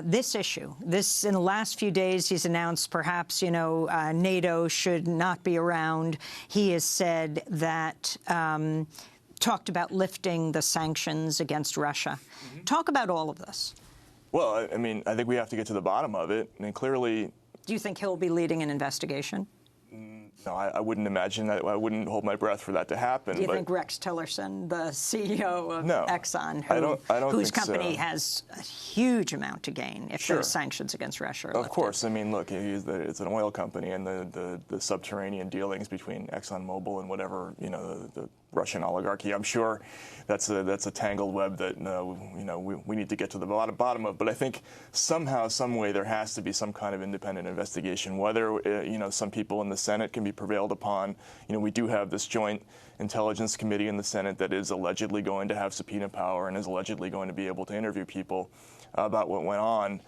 this issue, in the last few days, he's announced perhaps, NATO should not be around. He has said that, talked about lifting the sanctions against Russia. Talk about all of this. Well, I mean, I think we have to get to the bottom of it. I mean, clearly... Do you think he'll be leading an investigation? No, I wouldn't imagine that. I wouldn't hold my breath for that to happen. Do you think Rex Tillerson, the CEO of Exxon, whose company has a huge amount to gain if those sanctions against Russia are lifted? Of course. I mean, look, it's an oil company, and the subterranean dealings between ExxonMobil and whatever, the Russian oligarchy, I'm sure that's a tangled web that we need to get to the bottom of. But I think somehow, some way, there has to be some kind of independent investigation. Whether some people in the Senate can be prevailed upon. We do have this joint intelligence committee in the Senate that is allegedly going to have subpoena power and is allegedly going to be able to interview people about what went on.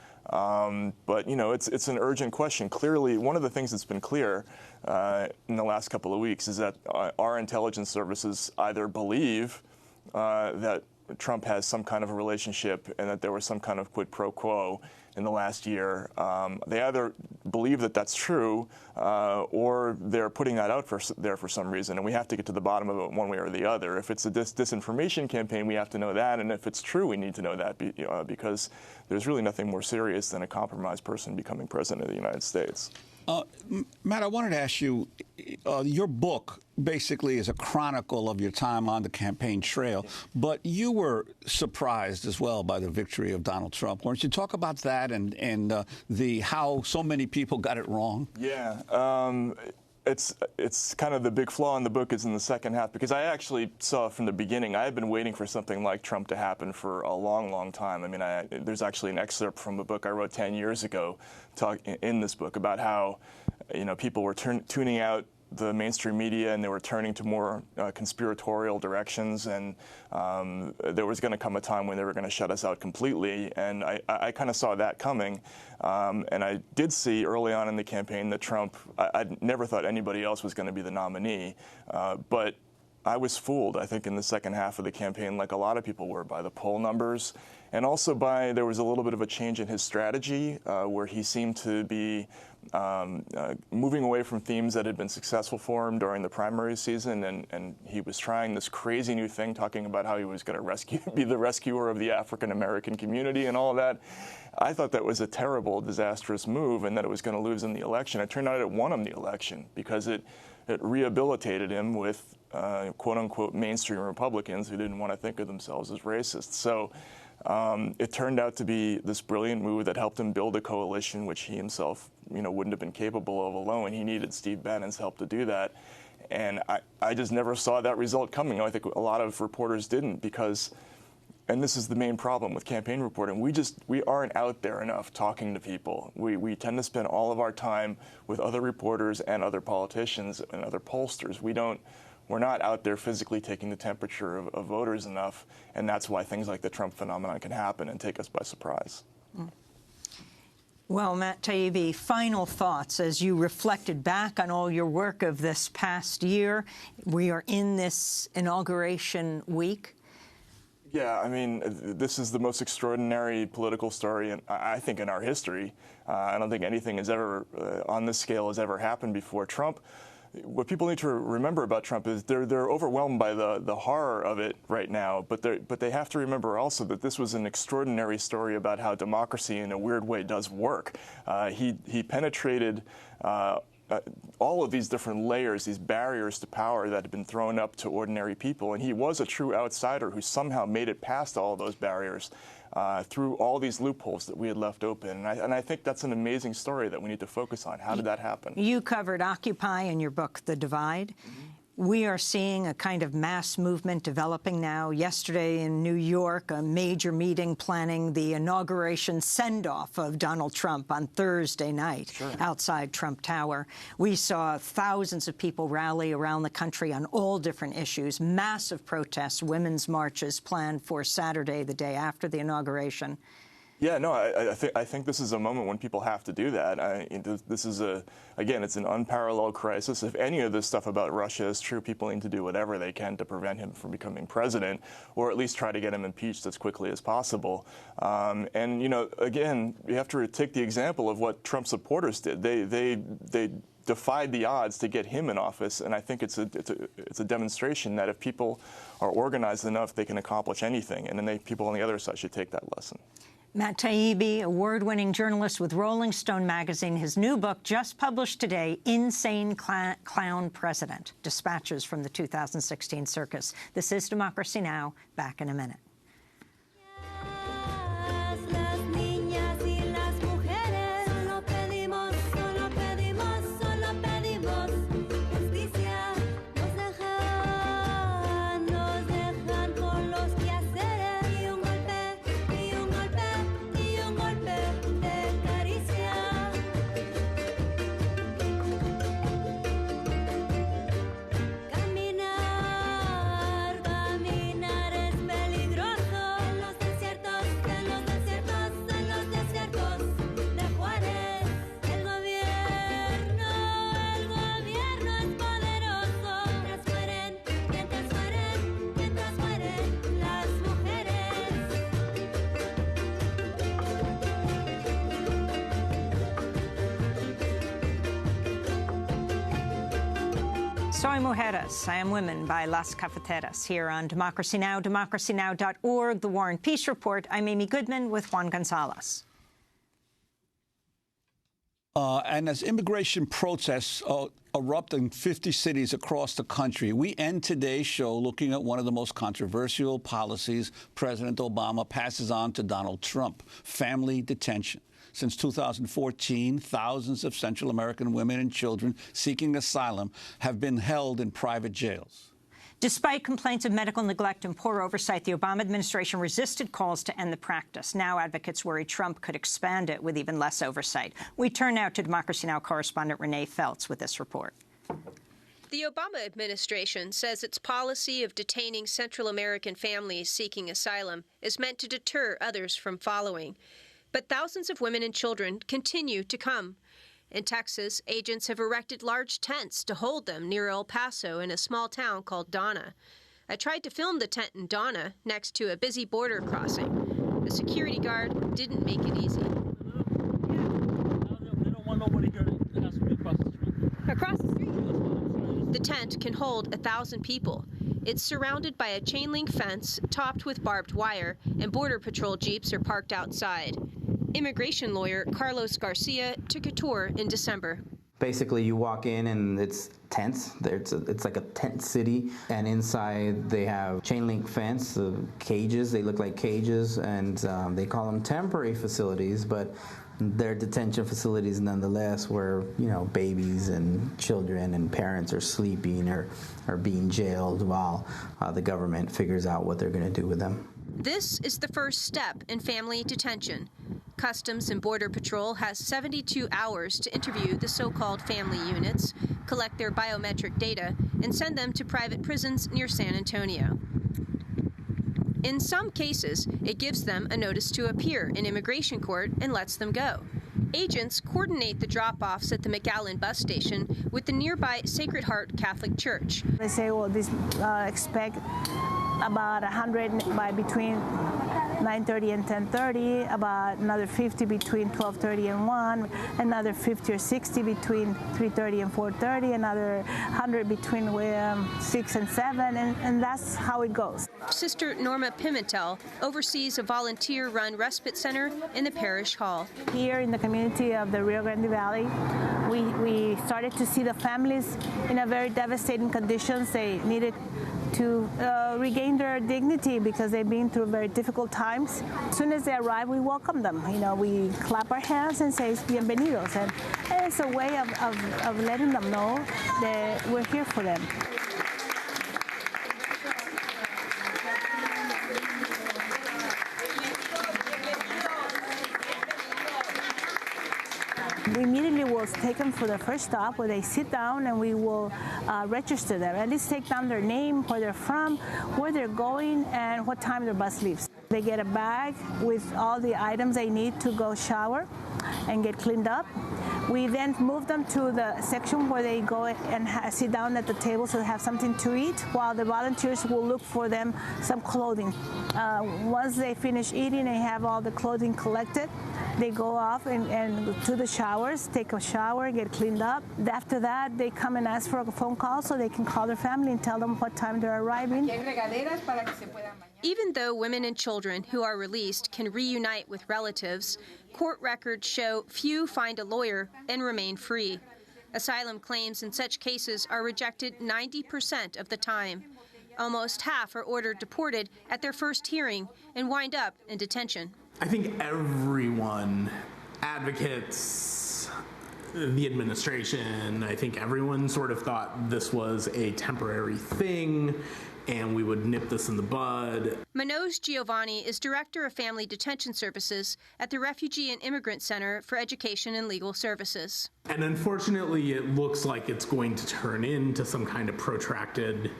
But it's an urgent question. Clearly, one of the things that's been clear in the last couple of weeks is that our intelligence services either believe that Trump has some kind of a relationship and that there was some kind of quid pro quo in the last year. They either believe that that's true or they're putting that out there for some reason, and we have to get to the bottom of it one way or the other. If it's a disinformation campaign, we have to know that, and if it's true, we need to know that because there's really nothing more serious than a compromised person becoming president of the United States. Matt, I wanted to ask you, your book basically is a chronicle of your time on the campaign trail, but you were surprised as well by the victory of Donald Trump. Why don't you talk about that and how so many people got it wrong? Yeah. It's kind of the big flaw in the book is in the second half, because I actually saw from the beginning, I had been waiting for something like Trump to happen for a long, long time. I mean, there's actually an excerpt from a book I wrote 10 years ago in this book about how, people were tuning out the mainstream media and they were turning to more conspiratorial directions, and there was going to come a time when they were going to shut us out completely, and I kind of saw that coming, and I did see early on in the campaign that Trump, I never thought anybody else was going to be the nominee, but I was fooled, I think, in the second half of the campaign, like a lot of people were, by the poll numbers, and also there was a little bit of a change in his strategy, where he seemed to be moving away from themes that had been successful for him during the primary season, and he was trying this crazy new thing, talking about how he was going to be the rescuer of the African-American community and all of that. I thought that was a terrible, disastrous move, and that it was going to lose him the election. It turned out it won him the election because it rehabilitated him with quote-unquote mainstream Republicans who didn't want to think of themselves as racist. So It turned out to be this brilliant move that helped him build a coalition, which he himself, wouldn't have been capable of alone. He needed Steve Bannon's help to do that. And I just never saw that result coming. I think a lot of reporters didn't because, and this is the main problem with campaign reporting, we aren't out there enough talking to people. We tend to spend all of our time with other reporters and other politicians and other pollsters. We're not out there physically taking the temperature of voters enough, and that's why things like the Trump phenomenon can happen and take us by surprise. Well, Matt Taibbi, final thoughts as you reflected back on all your work of this past year. We are in this inauguration week. Yeah, I mean, this is the most extraordinary political story, I think, in our history. I don't think anything has ever, on this scale, has ever happened before. Trump, what people need to remember about Trump is they're overwhelmed by the horror of it right now, but they have to remember also that this was an extraordinary story about how democracy, in a weird way, does work. He penetrated all of these different layers, these barriers to power that had been thrown up to ordinary people, and he was a true outsider who somehow made it past all of those barriers through all these loopholes that we had left open. And I think that's an amazing story that we need to focus on. How did that happen? You covered Occupy in your book, The Divide. We are seeing a kind of mass movement developing now. Yesterday in New York, a major meeting planning the inauguration send-off of Donald Trump on Thursday night outside Trump Tower. We saw thousands of people rally around the country on all different issues, massive protests, women's marches planned for Saturday, the day after the inauguration. Yeah, no, I think this is a moment when people have to do that. This is again, it's an unparalleled crisis. If any of this stuff about Russia is true, people need to do whatever they can to prevent him from becoming president, or at least try to get him impeached as quickly as possible. And again, you have to take the example of what Trump supporters did. They defied the odds to get him in office, and I think it's a demonstration that if people are organized enough, they can accomplish anything. And then people on the other side should take that lesson. Matt Taibbi, award-winning journalist with Rolling Stone magazine. His new book, just published today, Insane Clown President, Dispatches from the 2016 Circus. This is Democracy Now! Back in a minute. Soy Mujeres, I Am Women by Las Cafeteras, here on Democracy Now!, democracynow.org, The War and Peace Report. I'm Amy Goodman with Juan Gonzalez. And as immigration protests erupt in 50 cities across the country, we end today's show looking at one of the most controversial policies President Obama passes on to Donald Trump: family detention. Since 2014, thousands of Central American women and children seeking asylum have been held in private jails. Despite complaints of medical neglect and poor oversight, the Obama administration resisted calls to end the practice. Now advocates worry Trump could expand it with even less oversight. We turn now to Democracy Now! Correspondent Renee Feltz with this report. The Obama administration says its policy of detaining Central American families seeking asylum is meant to deter others from following. But thousands of women and children continue to come. In Texas, agents have erected large tents to hold them near El Paso in a small town called Donna. I tried to film the tent in Donna next to a busy border crossing. The security guard didn't make it easy. Across the street, the tent can hold 1,000 people. It's surrounded by a chain-link fence topped with barbed wire, and Border Patrol jeeps are parked outside. Immigration lawyer Carlos Garcia took a tour in December. Basically, you walk in and it's tents. It's like a tent city, and inside they have chain link fence, cages. They look like cages, and they call them temporary facilities, but they're detention facilities nonetheless, where babies and children and parents are sleeping or being jailed while the government figures out what they're going to do with them. This is the first step in family detention. Customs and Border Patrol has 72 hours to interview the so-called family units, collect their biometric data, and send them to private prisons near San Antonio. In some cases, it gives them a notice to appear in immigration court and lets them go. Agents coordinate the drop-offs at the McAllen bus station with the nearby Sacred Heart Catholic Church. They say, well, expect about 100 by between 9:30 and 10:30, about another 50 between 12:30 and 1, another 50 or 60 between 3:30 and 4:30, another 100 between 6 and 7, and that's how it goes. Sister Norma Pimentel oversees a volunteer-run respite center in the parish hall. Here in the community of the Rio Grande Valley, we started to see the families in a very devastating conditions. They needed to regain their dignity because they've been through very difficult times. As soon as they arrive, we welcome them. We clap our hands and say, bienvenidos. And it's a way of letting them know that we're here for them. We immediately will take them for the first stop where they sit down, and we will register them. At least take down their name, where they're from, where they're going, and what time their bus leaves. They get a bag with all the items they need to go shower and get cleaned up. We then move them to the section where they go and sit down at the table so they have something to eat, while the volunteers will look for them some clothing. Once they finish eating and have all the clothing collected, they go off and to the showers, take a shower, get cleaned up. After that, they come and ask for a phone call so they can call their family and tell them what time they're arriving. Even though women and children who are released can reunite with relatives, court records show few find a lawyer and remain free. Asylum claims in such cases are rejected 90% of the time. Almost half are ordered deported at their first hearing and wind up in detention. I think everyone, advocates, the administration, I think everyone sort of thought this was a temporary thing and we would nip this in the bud. Manoj Giovanni is Director of Family Detention Services at the Refugee and Immigrant Center for Education and Legal Services. And unfortunately, it looks like it's going to turn into some kind of protracted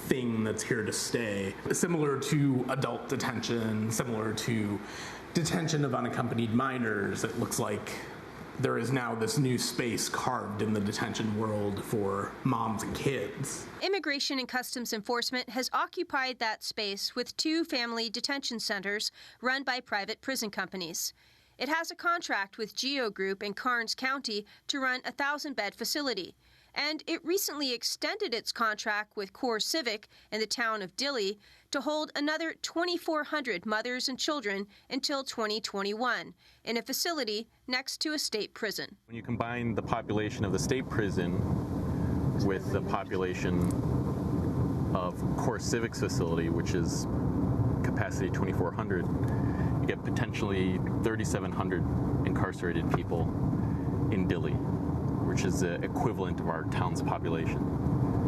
thing that's here to stay. Similar to adult detention, similar to detention of unaccompanied minors, it looks like there is now this new space carved in the detention world for moms and kids. Immigration and Customs Enforcement has occupied that space with 2 family detention centers run by private prison companies. It has a contract with Geo Group in Karnes County to run a 1,000-bed facility. And it recently extended its contract with Core Civic in the town of Dilley to hold another 2,400 mothers and children until 2021 in a facility next to a state prison. When you combine the population of the state prison with the population of Core Civic's facility, which is capacity 2,400, you get potentially 3,700 incarcerated people in Dilley, which is the equivalent of our town's population.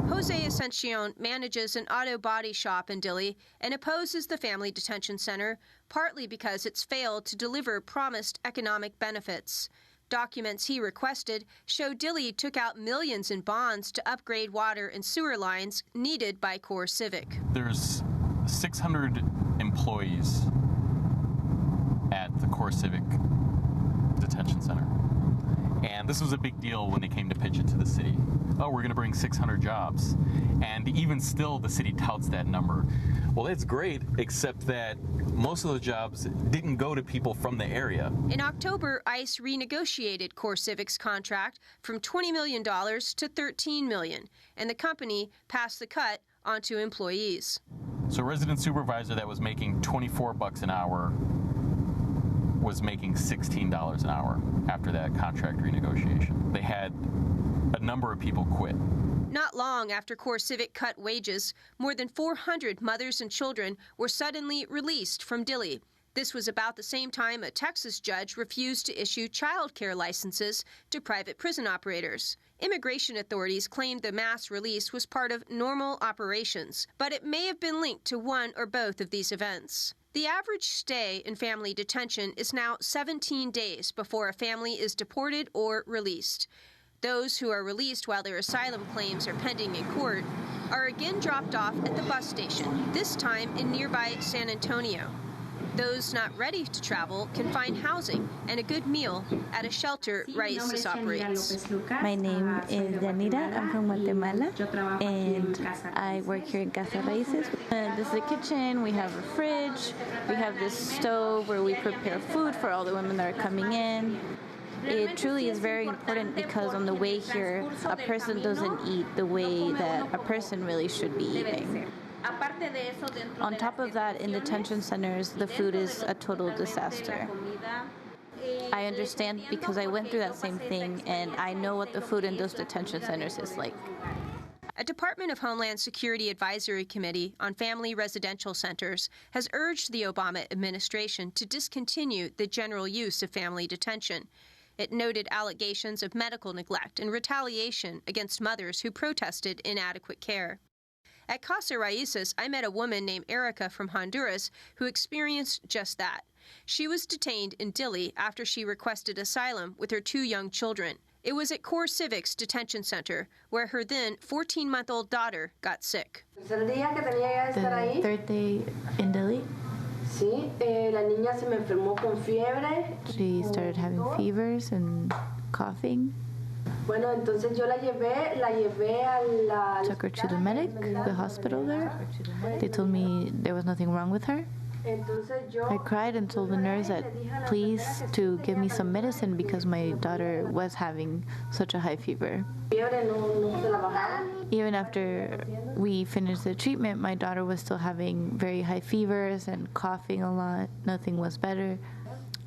Jose Ascension manages an auto body shop in Dilley and opposes the Family Detention Center, partly because it's failed to deliver promised economic benefits. Documents he requested show Dilley took out millions in bonds to upgrade water and sewer lines needed by Core Civic. There's 600 employees at the Core Civic Detention Center. And this was a big deal when they came to pitch it to the city. Oh, we're going to bring 600 jobs. And even still, the city touts that number. Well, it's great, except that most of those jobs didn't go to people from the area. In October, ICE renegotiated Core Civic's contract from $20 million to $13 million, and the company passed the cut onto employees. So a resident supervisor that was making $24 an hour was making $16 an hour after that contract renegotiation. They had a number of people quit. Not long after CoreCivic cut wages, more than 400 mothers and children were suddenly released from Dilley. This was about the same time a Texas judge refused to issue child care licenses to private prison operators. Immigration authorities claimed the mass release was part of normal operations, but it may have been linked to one or both of these events. The average stay in family detention is now 17 days before a family is deported or released. Those who are released while their asylum claims are pending in court are again dropped off at the bus station, this time in nearby San Antonio. Those not ready to travel can find housing and a good meal at a shelter Raíces operates. My name is Danita. I'm from Guatemala, and I work here in Casa Raíces. This is the kitchen. We have a fridge. We have this stove where we prepare food for all the women that are coming in. It truly is very important because on the way here, a person doesn't eat the way that a person really should be eating. On top of that, in detention centers, the food is a total disaster. I understand because I went through that same thing, and I know what the food in those detention centers is like. A Department of Homeland Security Advisory Committee on Family Residential Centers has urged the Obama administration to discontinue the general use of family detention. It noted allegations of medical neglect and retaliation against mothers who protested inadequate care. At Casa Raíces, I met a woman named Erica from Honduras who experienced just that. She was detained in Dilley after she requested asylum with her 2 young children. It was at CoreCivic's detention center, where her then 14-month-old daughter got sick. The 3rd day in Dilley, she started having fevers and coughing. Took her to the medic, the hospital there. They told me there was nothing wrong with her. I cried and told the nurse that please to give me some medicine because my daughter was having such a high fever. Even after we finished the treatment, my daughter was still having very high fevers and coughing a lot. Nothing was better.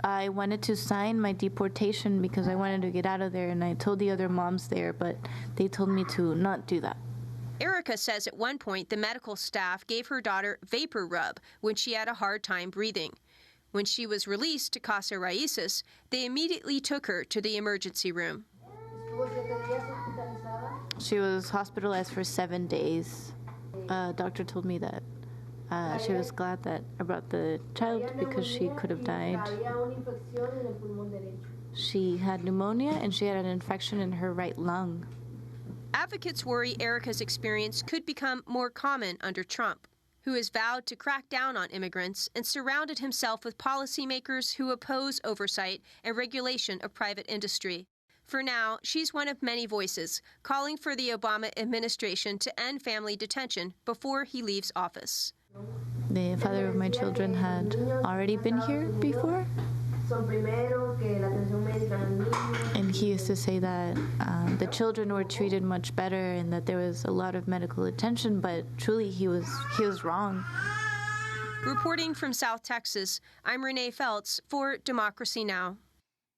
I wanted to sign my deportation because I wanted to get out of there, and I told the other moms there, but they told me to not do that. Erica says at one point the medical staff gave her daughter vapor rub when she had a hard time breathing. When she was released to Casa Raíces, they immediately took her to the emergency room. She was hospitalized for 7 days. Doctor told me that she was glad that I brought the child because she could have died. She had pneumonia and she had an infection in her right lung. Advocates worry Erica's experience could become more common under Trump, who has vowed to crack down on immigrants and surrounded himself with policymakers who oppose oversight and regulation of private industry. For now, she's one of many voices calling for the Obama administration to end family detention before he leaves office. The father of my children had already been here before, and he used to say that the children were treated much better and that there was a lot of medical attention, but truly he was wrong. Reporting from South Texas, I'm Renee Feltz for Democracy Now!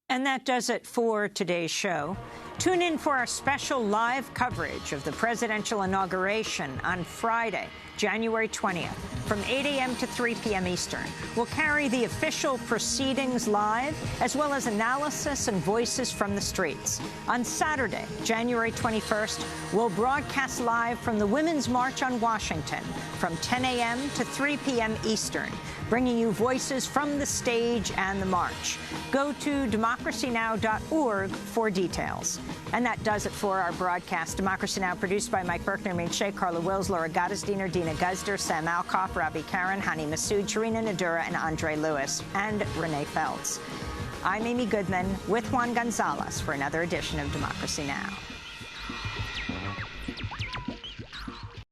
And that does it for today's show. Tune in for our special live coverage of the presidential inauguration on Friday, January 20th, from 8 a.m. to 3 p.m. Eastern. We'll carry the official proceedings live, as well as analysis and voices from the streets. On Saturday, January 21st, we'll broadcast live from the Women's March on Washington from 10 a.m. to 3 p.m. Eastern, bringing you voices from the stage and the march. Go to democracynow.org for details. And that does it for our broadcast. Democracy Now! Produced by Mike Berkner, Min Shea, Carla Wills, Laura Gottesdiener, Dina Guzder, Sam Alcoff, Robbie Karen, Hani Massoud, Charina Nadura, and Andre Lewis, and Renee Feltz. I'm Amy Goodman with Juan Gonzalez for another edition of Democracy Now!